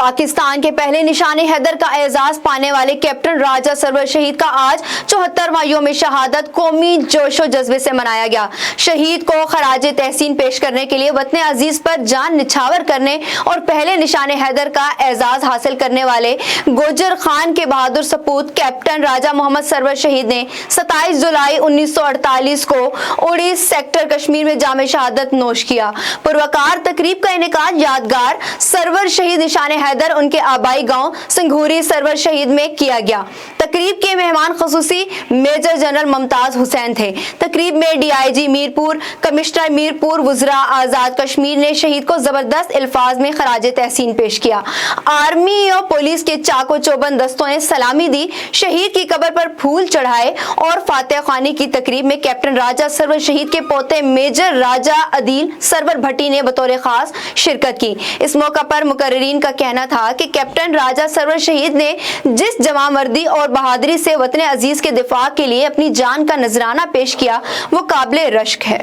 पाकिस्तान के पहले निशाने हैदर का एजाज पाने वाले कैप्टन राजा सरवर शहीद का आज 74वां यौम शहादत कौमी जोशो जज्बे से मनाया गया। शहीद को खराजे तहसीन पेश करने के लिए वतन अजीज पर जान निछावर करने और पहले निशाने हैदर का एजाज हासिल करने वाले गोजर खान के बहादुर सपूत कैप्टन राजा मोहम्मद सरवर शहीद ने 27 जुलाई 1948 को उड़ी सेक्टर कश्मीर में जामे शहादत नोश किया। पुरवकार तकरीब का इनेकाद यादगार सरवर शहीद निशाने हैदर उनके आबाई गांव सिंघूरी सरवर शहीद में किया गया। तकरीब के मेहमान खसूसी मेजर जनरल मुमताज हुसैन थे। तकरीब में डीआईजी मीरपुर, कमिश्नर मीरपुर, वुज़रा आजाद कश्मीर ने शहीद को जबरदस्त अल्फाज में खराजे तहसीन पेश किया। आर्मी और पुलिस के चाको चौबंद दस्तों ने सलामी दी, शहीद की कब्र पर फूल चढ़ाए और फातिहा ख्वानी की। तकरीब में कैप्टन राजा सरवर शहीद के पोते मेजर राजा अदील सरवर भट्टी ने बतौर खास शिरकत की। इस मौका पर मुकर्रिरीन का कहना था कि कैप्टन राजा सरवर शहीद ने जिस जवामर्दी और बहादुरी से वतन अजीज के दिफा के लिए अपनी जान का नजराना पेश किया वो काबिल रश्क है।